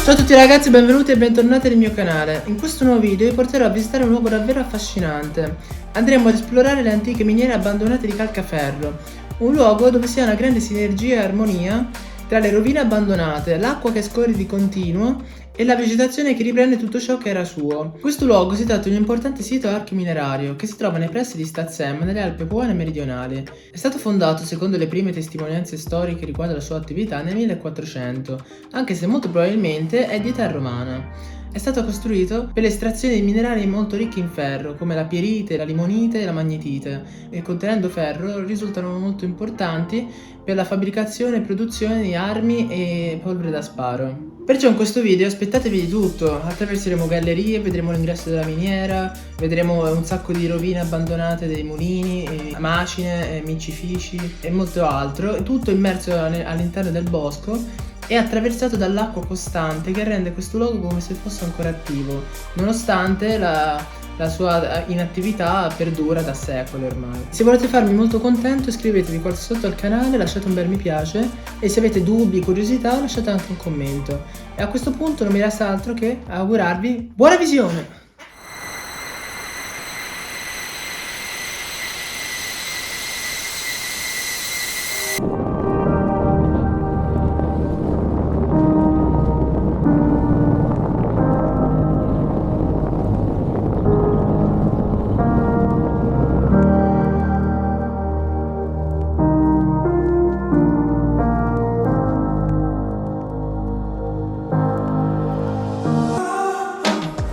Ciao a tutti ragazzi, benvenuti e bentornati nel mio canale. In questo nuovo video vi porterò a visitare un luogo davvero affascinante. Andremo ad esplorare le antiche miniere abbandonate di Calcaferro, un luogo dove si ha una grande sinergia e armonia tra le rovine abbandonate, l'acqua che scorre di continuo e la vegetazione che riprende tutto ciò che era suo. Questo luogo si tratta di un importante sito archi-minerario che si trova nei pressi di Stazzema, nelle ALPI APUANE meridionali. È stato fondato, secondo le prime testimonianze storiche riguardo alla sua attività, nel 1400, anche se molto probabilmente è di età romana. È stato costruito per l'estrazione di minerali molto ricchi in ferro, come la pierite, la limonite e la magnetite, e contenendo ferro risultano molto importanti per la fabbricazione e produzione di armi e polvere da sparo. Perciò in questo video aspettatevi di tutto, attraverseremo gallerie, vedremo l'ingresso della miniera, vedremo un sacco di rovine abbandonate dei mulini, macine, micifici e molto altro, tutto immerso all'interno del bosco e attraversato dall'acqua costante che rende questo luogo come se fosse ancora attivo, nonostante la sua inattività perdura da secoli ormai. Se volete farmi molto contento iscrivetevi qua sotto al canale, lasciate un bel mi piace e se avete dubbi, curiosità lasciate anche un commento. E a questo punto non mi resta altro che augurarvi buona visione!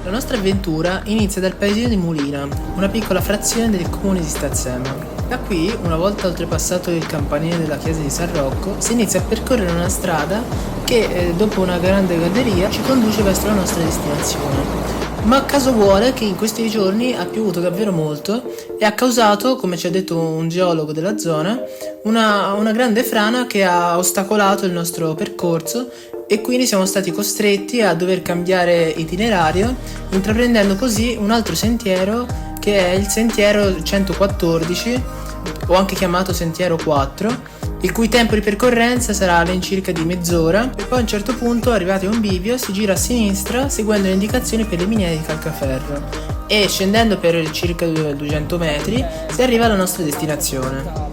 La nostra avventura inizia dal paesino di Mulina, una piccola frazione del comune di Stazzema. Da qui, una volta oltrepassato il campanile della chiesa di San Rocco, si inizia a percorrere una strada che, dopo una grande galleria, ci conduce verso la nostra destinazione. Ma caso vuole che in questi giorni ha piovuto davvero molto e ha causato, come ci ha detto un geologo della zona, una grande frana che ha ostacolato il nostro percorso e quindi siamo stati costretti a dover cambiare itinerario, intraprendendo così un altro sentiero che è il sentiero 114 o anche chiamato sentiero 4, il cui tempo di percorrenza sarà all'incirca di mezz'ora e poi a un certo punto, arrivati a un bivio, si gira a sinistra seguendo le indicazioni per le miniere di Calcaferro e scendendo per circa 200 metri si arriva alla nostra destinazione.